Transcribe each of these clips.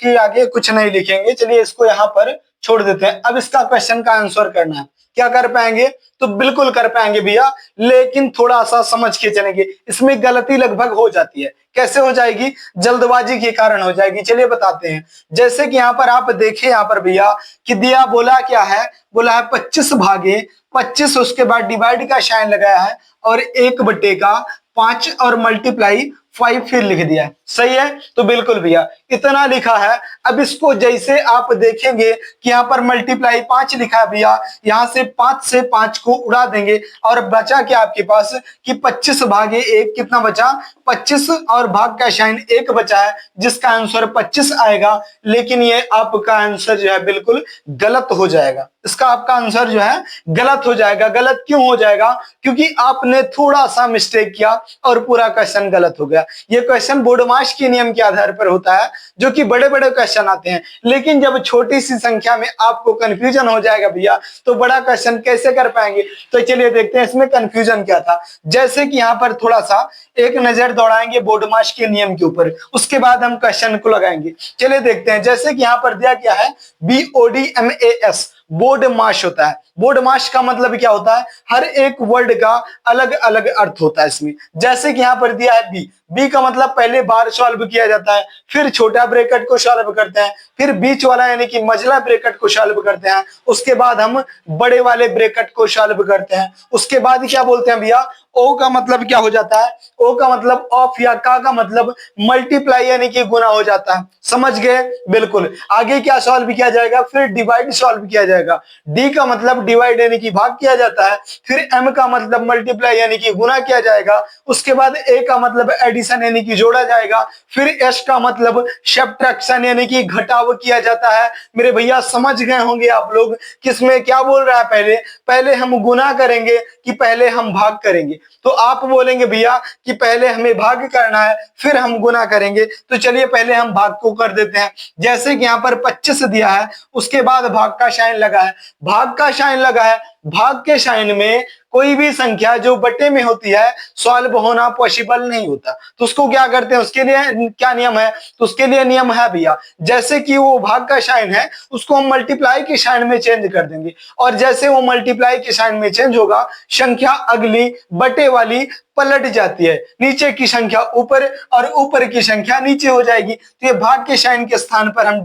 कि आगे कुछ नहीं लिखेंगे, चलिए इसको यहाँ पर छोड़ देते हैं। अब इसका क्वेश्चन का आंसर करना है, क्या कर पाएंगे? तो बिल्कुल कर पाएंगे भैया, लेकिन थोड़ा सा समझ के चलेंगे। इसमें गलती लगभग हो जाती है। कैसे हो जाएगी? जल्दबाजी के कारण हो जाएगी। चलिए बताते हैं। जैसे कि यहाँ पर आप देखें, यहाँ पर भैया कि दिया बोला क्या है, बोला है 25 भागे 25, उसके बाद डिवाइड का साइन लगाया है और 1/5 और मल्टीप्लाई 5 फिर लिख दिया है। सही है? तो बिल्कुल भैया इतना लिखा है। अब इसको जैसे आप देखेंगे कि यहाँ पर मल्टीप्लाई 5 लिखा है भैया, यहाँ से 5 से 5 को उड़ा देंगे और बचा क्या आपके पास कि 25 भागे 1 कितना बचा? 25 और भाग का साइन 1 बचा है, जिसका आंसर 25 आएगा। लेकिन ये आपका आंसर जो है बिल्कुल गलत हो जाएगा। इसका आपका आंसर जो है गलत हो जाएगा। गलत क्यों हो जाएगा? क्योंकि आपने थोड़ा सा मिस्टेक किया और पूरा क्वेश्चन गलत हो गया। ये क्वेश्चन बोर्डमास के नियम के आधार पर होता है, जो कि बड़े बड़े क्वेश्चन आते हैं। लेकिन जब छोटी सी संख्या में आपको कंफ्यूजन हो जाएगा भैया, तो बड़ा क्वेश्चन कैसे कर पाएंगे? तो चलिए देखते हैं इसमें कंफ्यूजन क्या था। जैसे कि यहाँ पर थोड़ा सा एक नजर दौड़ाएंगे बोर्डमास के नियम के ऊपर, उसके बाद हम क्वेश्चन को लगाएंगे। चलिए देखते हैं। जैसे कि यहाँ पर दिया क्या है, BODMAS बोर्ड मास होता है। बोर्ड मास का मतलब क्या होता है? हर एक वर्ड का अलग अलग अर्थ होता है इसमें। जैसे कि यहाँ पर दिया है बी का मतलब पहले बार सॉल्व किया जाता है, फिर छोटा ब्रैकेट को सॉल्व करते हैं, फिर बीच वाला यानी कि मझला ब्रैकेट को सॉल्व करते हैं, उसके बाद हम बड़े वाले ब्रैकेट को सॉल्व करते हैं। उसके बाद क्या बोलते हैं भैया? ओ का मतलब क्या हो जाता है? ओ का मतलब ऑफ या का मतलब मल्टीप्लाई यानी कि गुना हो जाता है। समझ गए? बिल्कुल। आगे क्या सॉल्व किया जाएगा? फिर डिवाइड सॉल्व किया जाएगा। डी का मतलब डिवाइड यानी कि भाग किया जाता है। फिर एम का मतलब मल्टीप्लाई यानी कि गुना किया जाएगा। उसके बाद ए का मतलब एडिशन यानी कि जोड़ा जाएगा। फिर एस का मतलब सब्ट्रैक्शन यानी कि घटाव किया जाता है। मेरे भैया समझ गए होंगे आप लोग किसमें क्या बोल रहा है। पहले हम गुना करेंगे कि पहले हम भाग करेंगे? तो आप बोलेंगे भैया कि पहले हमें भाग करना है फिर हम गुना करेंगे। तो चलिए पहले हम भाग को कर देते हैं। जैसे कि यहाँ पर 25 दिया है, उसके बाद भाग का साइन लगा है। भाग का साइन लगा है, भाग के साइन में कोई भी संख्या जो बटे में होती है सॉल्व होना पॉसिबल नहीं होता। तो उसको क्या करते हैं? उसके लिए क्या नियम है? तो उसके लिए नियम है भैया, जैसे कि वो भाग का साइन है उसको हम मल्टीप्लाई के साइन में चेंज कर देंगे, और जैसे वो मल्टीप्लाई के साइन में चेंज होगा संख्या अगली बटे वाली पलट जाती है। नीचे की संख्या ऊपर और ऊपर की संख्या नीचे हो जाएगी। तो ये भाग के साइन के स्थान पर हम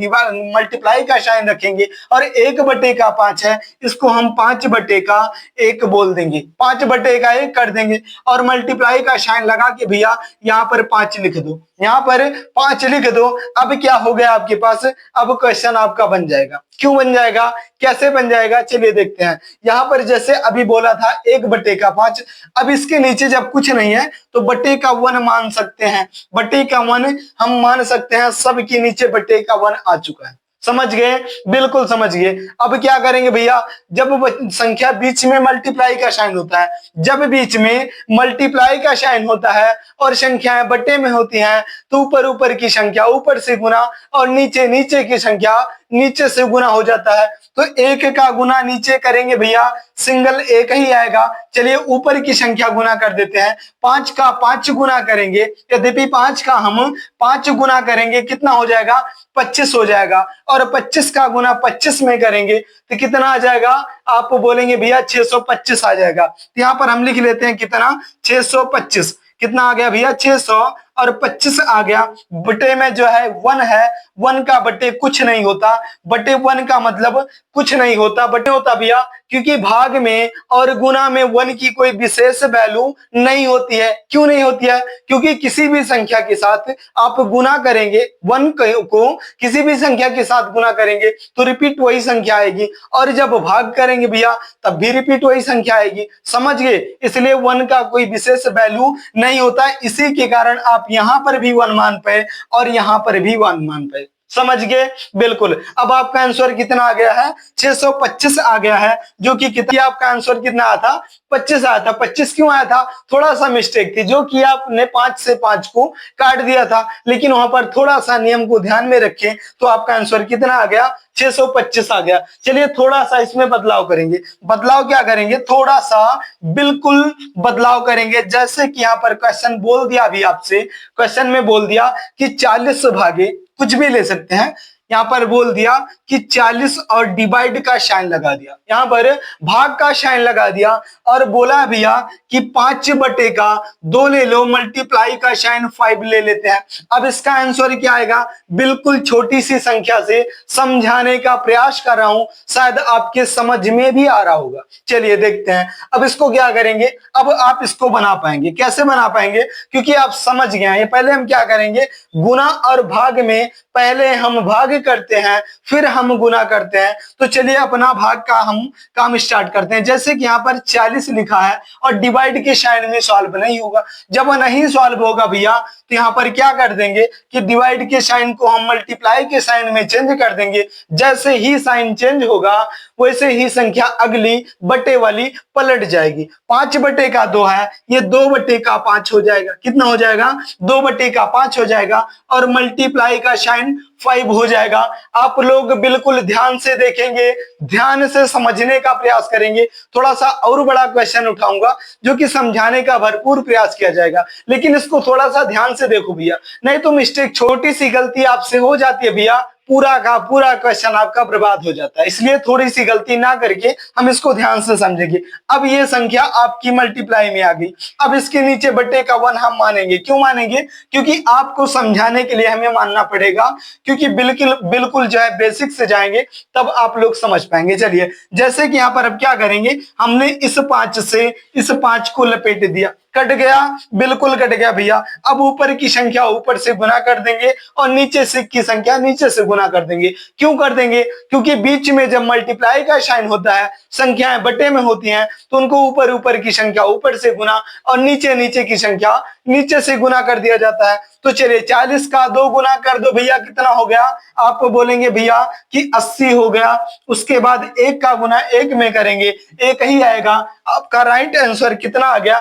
मल्टीप्लाई का साइन रखेंगे, और 1/5 है, इसको हम 5/1 बोल देंगे। 5/1 कर देंगे और मल्टीप्लाई का साइन लगा के भैया यहाँ पर 5 लिख दो। यहाँ पर 5 लिख दो। अब क्या हो गया आपके पास? अब क्वेश्चन आपका बन जाएगा। क्यों बन जाएगा? कैसे बन जाएगा? चलिए देखते हैं। यहाँ पर जैसे अभी बोला था 1/5, अब इसके नीचे जब कुछ नहीं है तो बटे का 1 मान सकते हैं। बटे का 1 हम मान सकते हैं, सब के नीचे बटे का 1 आ चुका है। समझ गए? बिल्कुल समझ गए। अब क्या करेंगे भैया? जब संख्या बीच में मल्टीप्लाई का साइन होता है, जब बीच में मल्टीप्लाई का साइन होता है और संख्याएं बटे में होती हैं, तो ऊपर ऊपर की संख्या ऊपर से गुना और नीचे नीचे की संख्या नीचे से गुना हो जाता है। तो 1 का गुना नीचे करेंगे भैया, सिंगल 1 ही आएगा। चलिए ऊपर की संख्या गुना कर देते हैं। 5 का 5 गुना करेंगे, यद्यपि 5 का हम 5 गुना करेंगे कितना हो जाएगा? 25 हो जाएगा। और 25 का गुना 25 में करेंगे तो कितना आ जाएगा? आप बोलेंगे भैया 625 आ जाएगा। तो यहाँ पर हम लिख लेते हैं कितना? 625। कितना आ गया भैया? 600 और 25 आ गया। बटे में जो है 1 है, 1 का बटे कुछ नहीं होता। बटे 1 का मतलब कुछ नहीं होता। बटे होता भैया क्योंकि भाग में और गुना में 1 की कोई विशेष वैल्यू नहीं होती है। क्यों नहीं होती है? क्योंकि किसी भी संख्या के साथ आप गुना करेंगे, 1 को किसी भी संख्या के साथ गुना करेंगे तो रिपीट वही संख्या आएगी, और जब भाग करेंगे भैया तब भी रिपीट वही संख्या आएगी। समझ गए? इसलिए 1 का कोई विशेष वैल्यू नहीं होता। इसी के कारण आप यहाँ पर भी 1 मान पाए और यहाँ पर भी 1 मान पाए। समझ गए? बिल्कुल। अब आपका आंसर कितना आ गया है? 625 आ गया है, जो कि कितना आपका आंसर कितना आया था? 25 आया था। 25 क्यों आया था? थोड़ा सा मिस्टेक थी, जो कि आपने 5 से 5 को काट दिया था, लेकिन वहां पर थोड़ा सा नियम को ध्यान में रखें तो आपका आंसर कितना आ गया? 625 आ गया। चलिए थोड़ा सा इसमें बदलाव करेंगे। बदलाव क्या करेंगे? थोड़ा सा बिल्कुल बदलाव करेंगे। जैसे कि यहाँ पर क्वेश्चन बोल दिया, अभी आपसे क्वेश्चन में बोल दिया कि 40 भागे कुछ भी ले सकते हैं। यहाँ पर बोल दिया कि 40 और डिवाइड का साइन लगा दिया, यहाँ पर भाग का साइन लगा दिया और बोला भैया कि 5/2 ले लो, मल्टीप्लाई का साइन 5 ले लेते हैं। अब इसका आंसर क्या आएगा? बिल्कुल छोटी सी संख्या से समझाने का प्रयास कर रहा हूं, शायद आपके समझ में भी आ रहा होगा। चलिए देखते हैं अब इसको क्या करेंगे। अब आप इसको बना पाएंगे, कैसे बना पाएंगे? क्योंकि आप समझ गए हैं। पहले हम क्या करेंगे, गुना और भाग में पहले हम भाग करते हैं फिर हम गुना करते हैं। तो चलिए अपना भाग का हम काम स्टार्ट करते हैं। जैसे कि यहाँ पर 40 लिखा है और डिवाइड के साइन में सॉल्व नहीं होगा। जब नहीं सॉल्व होगा भैया तो यहाँ पर क्या कर देंगे कि डिवाइड के साइन को हम मल्टीप्लाई के साइन में चेंज कर देंगे। जैसे ही साइन चेंज होगा वैसे ही संख्या अगली बटे वाली पलट जाएगी। 5/2 है, ये 2/5 हो जाएगा। कितना हो जाएगा? 2/5 हो जाएगा और मल्टीप्लाई का साइन 5 हो जाएगा। आप लोग बिल्कुल ध्यान से देखेंगे, ध्यान से समझने का प्रयास करेंगे। थोड़ा सा और बड़ा क्वेश्चन उठाऊंगा जो कि समझाने का भरपूर प्रयास किया जाएगा, लेकिन इसको थोड़ा सा ध्यान से देखो भैया, नहीं तो मिस्टेक, छोटी सी गलती आपसे हो जाती है भैया, पूरा का पूरा क्वेश्चन आपका बर्बाद हो जाता है। इसलिए थोड़ी सी गलती ना करके हम इसको ध्यान से समझेंगे। अब ये संख्या आपकी मल्टीप्लाई में आ गई। अब इसके नीचे बटे का 1 हम मानेंगे। क्यों मानेंगे? क्योंकि आपको समझाने के लिए हमें मानना पड़ेगा, क्योंकि बिल्कुल बिल्कुल जो है बेसिक से जाएंगे तब आप लोग समझ पाएंगे। चलिए जैसे कि यहाँ पर अब क्या करेंगे, हमने इस 5 से इस 5 को लपेट दिया, कट गया, बिल्कुल कट गया भैया। अब ऊपर की संख्या ऊपर से गुना कर देंगे और नीचे से की संख्या नीचे से गुना कर देंगे। क्यों कर देंगे? क्योंकि बीच में जब मल्टीप्लाई का साइन होता है, संख्याएं बटे में होती हैं, तो उनको ऊपर ऊपर की संख्या ऊपर से गुना और नीचे नीचे की संख्या नीचे से गुना कर दिया जाता है। तो चलिए 40 का 2 गुना कर दो भैया, कितना हो गया? आप बोलेंगे भैया कि 80 हो गया। उसके बाद 1 का गुना 1 में करेंगे, 1 ही आएगा। आपका राइट आंसर कितना आ गया?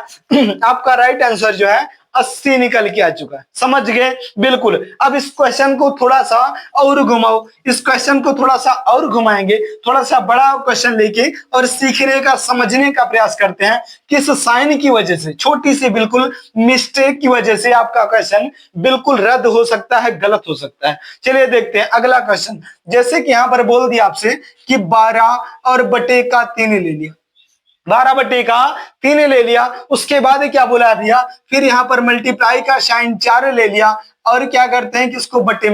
आपका राइट आंसर जो है 80 निकल के आ चुका है। समझ गए? बिल्कुल। अब इस क्वेश्चन को थोड़ा सा और घुमाओ, इस क्वेश्चन को थोड़ा सा और घुमाएंगे, थोड़ा सा बड़ा क्वेश्चन लेके और सीखने का, समझने का प्रयास करते हैं। किस साइन की वजह से, छोटी सी बिल्कुल मिस्टेक की वजह से आपका क्वेश्चन बिल्कुल रद्द हो सकता है, गलत हो सकता है। चलिए देखते हैं अगला क्वेश्चन। जैसे कि यहां पर बोल दिया आपसे कि 12 और बटे का 3 ले लिया, 12/3 ले लिया। उसके बाद क्या बोला भैया, फिर यहाँ पर मल्टीप्लाई का साइन 4 ले लिया और क्या करते हैं कि इसको बटे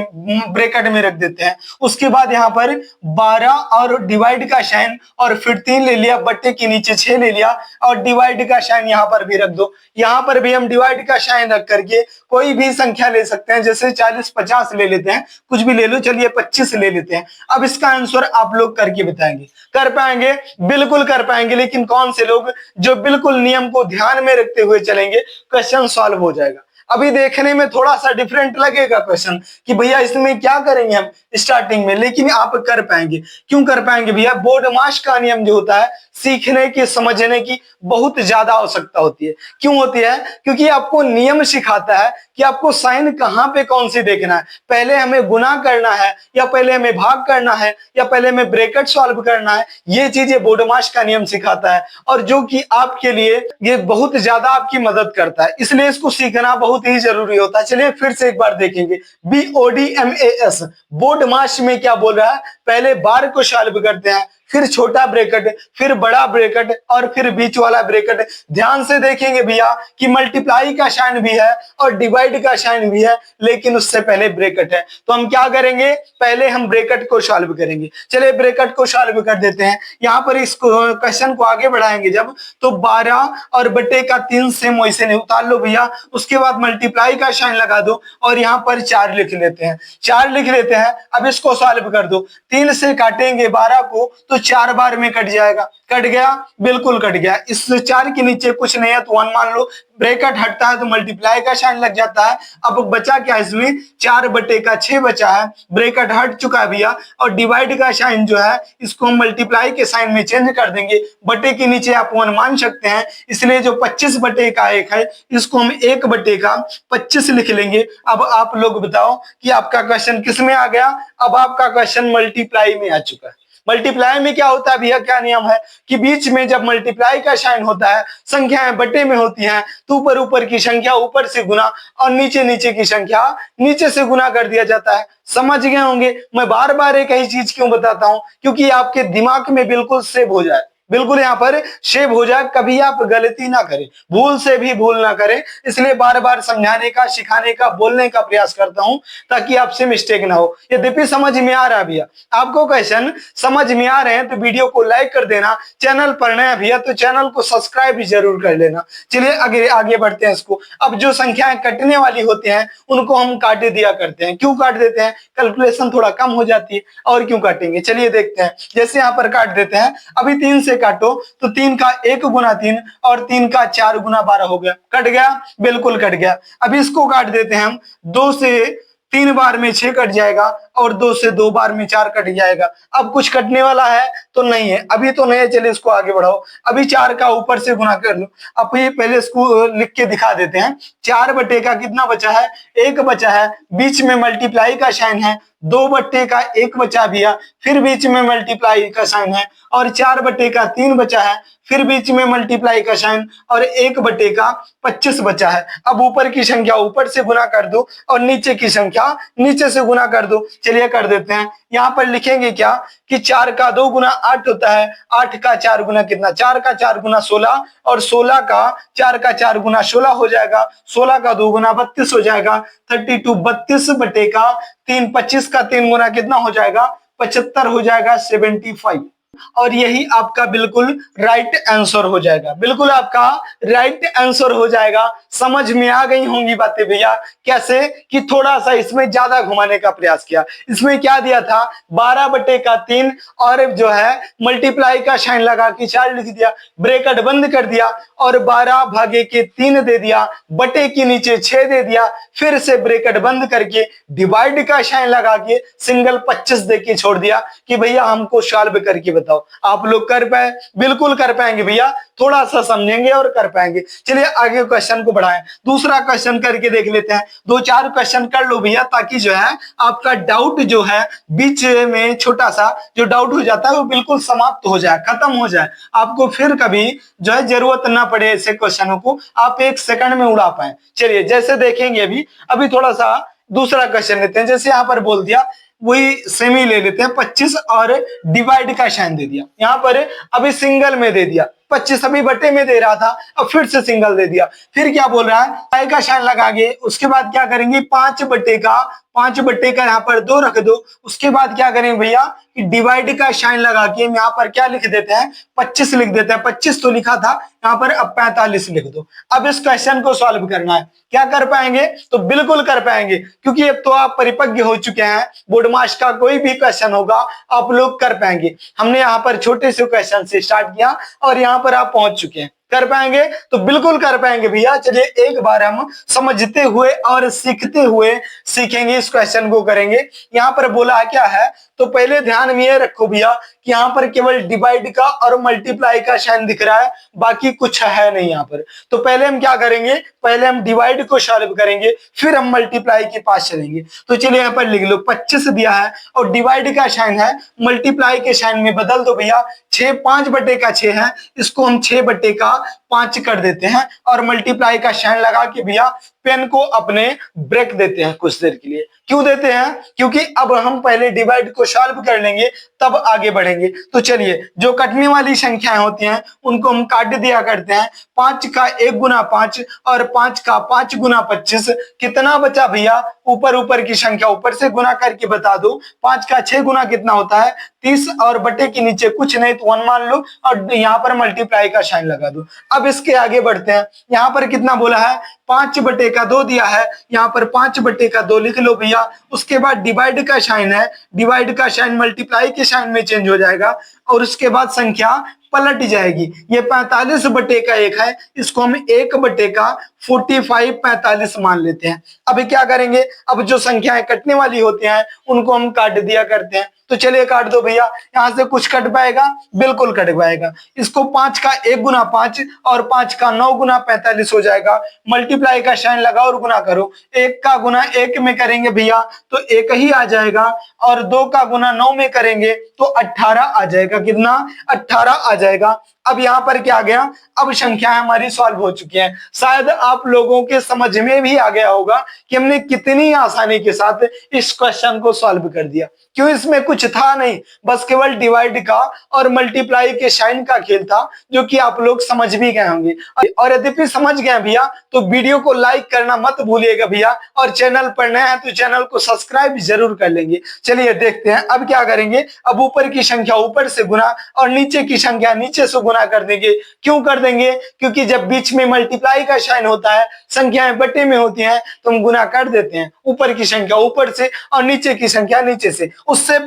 ब्रैकेट में रख देते हैं। उसके बाद यहाँ पर 12 और डिवाइड का साइन और फिर 3 ले लिया, बटे के नीचे 6 ले लिया और डिवाइड का साइन यहाँ पर भी रख दो। यहाँ पर भी हम डिवाइड का साइन रख करके कोई भी संख्या ले सकते हैं, जैसे 40 50 ले लेते हैं, कुछ भी ले लो। चलिए 25 ले लेते हैं। अब इसका आंसर आप लोग करके बताएंगे। कर पाएंगे? बिल्कुल कर पाएंगे, लेकिन कौन से लोग? जो बिल्कुल नियम को ध्यान में रखते हुए चलेंगे, क्वेश्चन सॉल्व हो जाएगा। अभी देखने में थोड़ा सा डिफरेंट लगेगा क्वेश्चन कि भैया इसमें क्या करेंगे हम स्टार्टिंग में, लेकिन आप कर पाएंगे। क्यों कर पाएंगे भैया? बोर्ड मास का नियम जो होता है, सीखने की, समझने की बहुत ज्यादा आवश्यकता होती है। क्यों होती है? क्योंकि आपको नियम सिखाता है कि आपको साइन कहां पे कौन सी देखना है। पहले हमें गुना करना है या पहले हमें भाग करना है या पहले हमें ब्रैकेट सॉल्व करना है, ये चीजें बोर्ड मास का नियम सिखाता है और जो कि आपके लिए ये बहुत ज्यादा आपकी मदद करता है। इसलिए इसको सीखना बहुत ही जरूरी होता है। चलिए फिर से एक बार देखेंगे। BODMAS, बोर्ड मास में क्या बोल रहा है? पहले बार को सॉल्व करते हैं, फिर छोटा ब्रैकेट, फिर बड़ा ब्रैकेट और फिर बीच वाला ब्रैकेट। ध्यान से देखेंगे भैया कि मल्टीप्लाई का साइन भी है और डिवाइड का साइन भी है, लेकिन उससे पहले ब्रैकेट है। तो हम क्या करेंगे? पहले हम ब्रैकेट को सॉल्व करेंगे। चलिए ब्रैकेट को सॉल्व कर देते हैं। यहाँ पर इस क्वेश्चन को आगे बढ़ाएंगे जब, तो 12 और बटे का 3 सेम वैसे नहीं, उतार लो भैया। उसके बाद मल्टीप्लाई का साइन लगा दो और यहाँ पर 4 लिख लेते हैं, 4 लिख लेते हैं। अब इसको सॉल्व कर दो। 3 से काटेंगे 12 को तो 4 बार में कट जाएगा। कट गया? बिल्कुल कट गया। इस 4 के नीचे कुछ नहीं है तो 1 मान लो। ब्रैकेट हटता है तो मल्टीप्लाई का साइन लग जाता है। अब बचा क्या इसमें? 4/6 बचा है। ब्रैकेट हट चुका है भैया और डिवाइड का साइन जो है इसको हम मल्टीप्लाई के साइन में चेंज कर देंगे। बटे के नीचे आप 1 मान सकते हैं, इसलिए जो 25/1 है इसको हम 1/25 लिख लेंगे। अब आप लोग बताओ कि आपका क्वेश्चन किस में आ गया? अब आपका क्वेश्चन मल्टीप्लाई में आ चुका है। मल्टीप्लाई में क्या होता है भैया, क्या नियम है कि बीच में जब मल्टीप्लाई का साइन होता है, संख्याएं बटे में होती हैं, तो ऊपर ऊपर की संख्या ऊपर से गुना और नीचे नीचे की संख्या नीचे से गुना कर दिया जाता है। समझ गए होंगे। मैं बार बार एक ही चीज क्यों बताता हूं, क्योंकि आपके दिमाग में बिल्कुल सेव हो जाए, बिल्कुल यहाँ पर सेव हो जाए, कभी आप गलती ना करें, भूल से भी भूल ना करें। इसलिए बार बार समझाने का, सिखाने का, बोलने का प्रयास करता हूं ताकि आपसे मिस्टेक ना हो। यद्यपि समझ में आ रहा भैया, आपको क्वेश्चन समझ में आ रहे हैं तो वीडियो को लाइक कर देना। चैनल पर नया भैया तो चैनल को सब्सक्राइब भी जरूर कर लेना। चलिए आगे आगे बढ़ते हैं इसको। अब जो संख्याएं कटने वाली होती हैं उनको हम काट दिया करते हैं। क्यों काट देते हैं? कैलकुलेशन थोड़ा कम हो जाती है। और क्यों काटेंगे, चलिए देखते हैं। जैसे यहाँ पर काट देते हैं, अभी 3 से काटो तो 3 का 1 गुना 3 और 3 का 4 गुना 12 हो गया। कट गया? बिल्कुल कट गया। अभी इसको काट देते हैं हम। 2 से 3 बार में 6 कट जाएगा और 2 से 2 बार में 4 कट जाएगा। अब कुछ कटने वाला है तो नहीं है, अभी तो नहीं है। चलिए इसको आगे बढ़ाओ। अभी 4 का ऊपर से गुना कर लो। अब ये पहले इसको लिख के दिखा देते हैं। 4 बटे का कितना बचा है? 1 बचा है। बीच में मल्टीप्लाई का साइन है। 2 बटे का 1 बचा भैया, फिर बीच में मल्टीप्लाई का साइन है। और 4 बटे का 3 बचा है, फिर बीच में मल्टीप्लाई का साइन और 1 बटे का 25 बचा है। अब ऊपर की संख्या ऊपर से गुना कर दो और नीचे की संख्या नीचे से गुना कर दो। चलिए कर देते हैं। यहाँ पर लिखेंगे क्या कि 4 का 2 गुना 8 होता है। 8 का 4 गुना कितना? 4 का 4 गुना 16 और 16 का 4 का 4 गुना 16 हो जाएगा। 16 का 2 गुना 32 हो जाएगा। 32 32 बटे का 3, 25 का 3 गुना कितना हो जाएगा? 75 हो जाएगा, 75। और यही आपका बिल्कुल राइट आंसर हो जाएगा। बिल्कुल आपका राइट आंसर हो जाएगा। समझ में आ गई होंगी बातें भैया। कैसे कि थोड़ा सा इसमें ज्यादा घुमाने का प्रयास किया। इसमें क्या दिया था? 12 बटे का 3 और जो है मल्टीप्लाई का साइन लगा के 4 लिख दिया, ब्रैकेट बंद कर दिया और 12 भागे के 3 दे दिया, बटे के नीचे 6 दे दिया, फिर से ब्रैकेट बंद करके डिवाइड का साइन लगा के सिंगल 25 दे के छोड़ दिया कि भैया हमको सॉल्व करके बताओ। आप लोग कर पाए? बिल्कुल कर पाएंगे भैया। थोड़ा सा समझेंगे और कर पाएंगे। चलिए आगे क्वेश्चन को बढ़ाएं। दूसरा क्वेश्चन करके देख लेते हैं। 2-4 क्वेश्चन कर लो भैया, ताकि जो है आपका डाउट जो है बीच में छोटा सा जो डाउट हो जाता है वो बिल्कुल समाप्त हो जाए, खत्म हो जाए। आपको फिर कभी जो है जरूरत ना पड़े ऐसे क्वेश्चनों को, आप 1 सेकंड में उड़ा पाए। चलिए जैसे देखेंगे अभी थोड़ा सा दूसरा क्वेश्चन लेते हैं। जैसे यहाँ पर बोल दिया, वही सेमी ले लेते हैं। 25 और डिवाइड का साइन दे दिया। यहाँ पर अभी सिंगल में दे दिया। 25 अभी बटे में दे रहा था, अब फिर से सिंगल दे दिया। फिर क्या बोल रहा है? पाई का साइन लगाएंगे। उसके बाद क्या करेंगे? 5 बटे का यहाँ पर 2 रख दो। उसके बाद क्या करेंगे भैया कि डिवाइड का साइन लगा के यहाँ पर क्या लिख देते हैं? 25 लिख देते हैं। 25 तो लिखा था, यहाँ पर अब 45 लिख दो। अब इस क्वेश्चन को सॉल्व करना है। क्या कर पाएंगे? तो बिल्कुल कर पाएंगे, क्योंकि अब तो आप परिपक्व हो चुके हैं। बोर्ड मास का कोई भी क्वेश्चन होगा आप लोग कर पाएंगे। हमने यहाँ पर छोटे से क्वेश्चन से स्टार्ट किया और यहाँ पर आप पहुंच चुके हैं। कर पाएंगे? तो बिल्कुल कर पाएंगे भैया। चलिए एक बार हम समझते हुए और सीखते हुए सीखेंगे, इस क्वेश्चन को करेंगे। यहाँ पर बोला क्या है, तो पहले ध्यान में ये रखो भैया कि यहाँ पर केवल डिवाइड का और मल्टीप्लाई का साइन दिख रहा है, बाकी कुछ है नहीं यहाँ पर। तो पहले हम क्या करेंगे? पहले हम डिवाइड को सॉल्व करेंगे, फिर हम मल्टीप्लाई के पास चलेंगे। तो चलिए यहाँ पर लिख लो, 25 दिया है और डिवाइड का साइन है, मल्टीप्लाई के साइन में बदल दो भैया। 6 5 बटे का 6 है, इसको हम 6 बटे का 5 कर देते हैं और मल्टीप्लाई का साइन लगा के भैया पेन को अपने ब्रेक देते हैं कुछ देर के लिए। क्यों देते हैं? क्योंकि अब हम पहले डिवाइड को सॉल्व कर लेंगे तब आगे बढ़ेंगे। तो चलिए जो कटने वाली संख्याएं होती हैं उनको हम काट दिया करते हैं। 5 का 1 गुना 5 और 5 का 5 गुना 25 कितना बचा भैया? ऊपर ऊपर की संख्या ऊपर से गुना करके बता दो। 5 का 6 गुना कितना होता है? 30 और बटे के नीचे कुछ नहीं तो 1 मान लो और यहाँ पर मल्टीप्लाई का साइन लगा दो। अब इसके आगे बढ़ते हैं। यहाँ पर कितना बोला है? 5 बटे का 2 दिया है, यहाँ पर 5 बटे का 2 लिख लो भैया। उसके बाद डिवाइड का साइन है, डिवाइड का साइन मल्टीप्लाई के साइन में चेंज हो जाएगा और उसके बाद संख्या पलट जाएगी। ये 45 बटे का 1 है, इसको हम 1 बटे का 45 45 मान लेते हैं। अभी क्या करेंगे? अब जो संख्याएं कटने वाली होती हैं उनको हम काट दिया करते हैं। तो चलिए काट दो भैया, यहाँ से कुछ कट पाएगा, बिल्कुल कट पाएगा। इसको 5 का 1 गुना 5 और 5 का 9 गुना 45 हो जाएगा। मल्टीप्लाई का साइन लगाओ और गुना करो। 1 का गुना 1 में करेंगे भैया तो 1 ही आ जाएगा, और 2 का गुना 9 में करेंगे तो 18 आ जाएगा। कितना? 18 आ जाएगा। अब यहाँ पर क्या आ गया, अब संख्याएं हमारी सॉल्व हो चुकी हैं। शायद आप लोगों के समझ में भी आ गया होगा कि हमने कितनी आसानी के साथ इस क्वेश्चन को सॉल्व कर दिया। क्यों? इसमें कुछ था नहीं, बस केवल डिवाइड का और मल्टीप्लाई के साइन का खेल था, जो कि आप लोग समझ भी गए होंगे। और यद्यपि समझ गए भैया तो वीडियो को लाइक करना मत भूलिएगा भैया, और चैनल पर नए हैं तो चैनल को सब्सक्राइब जरूर कर लेंगे। चलिए देखते हैं अब क्या करेंगे। अब ऊपर की संख्या ऊपर से गुना और नीचे की संख्या नीचे से गुना कर देंगे। क्यों कर देंगे? क्योंकि जब बीच में मल्टीप्लाई का साइन होता है, संख्याएं बटे में होती हैं, तो हम गुना कर देते हैं। ऊपर की संख्या ऊपर से और नीचे की संख्या नीचे से। उससे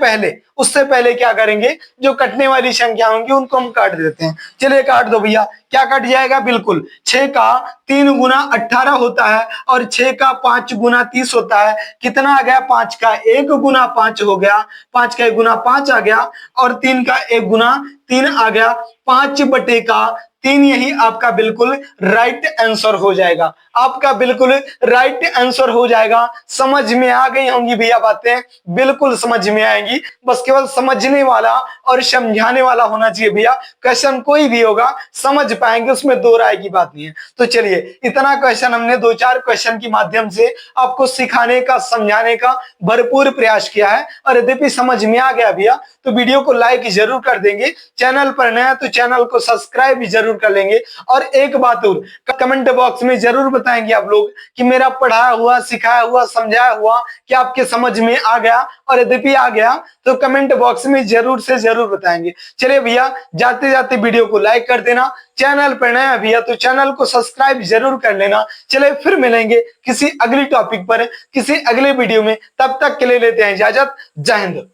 पहले क्या करेंगे, जो कटने वाली संख्या होंगी उनको हम काट देते हैं। चलिए काट दो भैया। क्या कट जाएगा? बिल्कुल 6 का 3 गुना 18 होता है और 6 का 5 गुना 30 होता है। कितना आ गया? 5 का 1 गुना 5 हो गया, 5 का 1 गुना 5 आ गया, और 3 का 1 गुना 3 आ गया। 5 बटे का 3 यही आपका बिल्कुल राइट आंसर हो जाएगा। आपका बिल्कुल राइट आंसर हो जाएगा। समझ में आ गई होंगी भैया बातें? बिल्कुल समझ में आएंगी, बस केवल समझने वाला और समझाने वाला होना चाहिए भैया। क्वेश्चन कोई भी होगा समझ पाएंगे, उसमें दो राय की बात नहीं है। तो चलिए इतना क्वेश्चन हमने 2-4 क्वेश्चन के माध्यम से आपको सिखाने का, समझाने का भरपूर प्रयास किया है। और यद्यपि समझ में आ गया भैया तो वीडियो को लाइक जरूर कर देंगे, चैनल पर नया तो चैनल को सब्सक्राइब भी जरूर कर लेंगे। और एक बात और, कमेंट बॉक्स में जरूर बताएंगे आप लोग कि मेरा पढ़ाया हुआ, सिखाया हुआ, समझाया हुआ कि आपके समझ में आ गया, और यद्यपि आ गया तो कमेंट बॉक्स में जरूर से जरूर बताएंगे। चलिए भैया जाते जाते वीडियो को लाइक कर देना, चैनल पर नया भैया तो चैनल को सब्सक्राइब जरूर कर लेना। चलिए फिर मिलेंगे किसी अगली टॉपिक पर, किसी अगले वीडियो में। तब तक के लिए लेते हैं इजाजत। जय हिंद।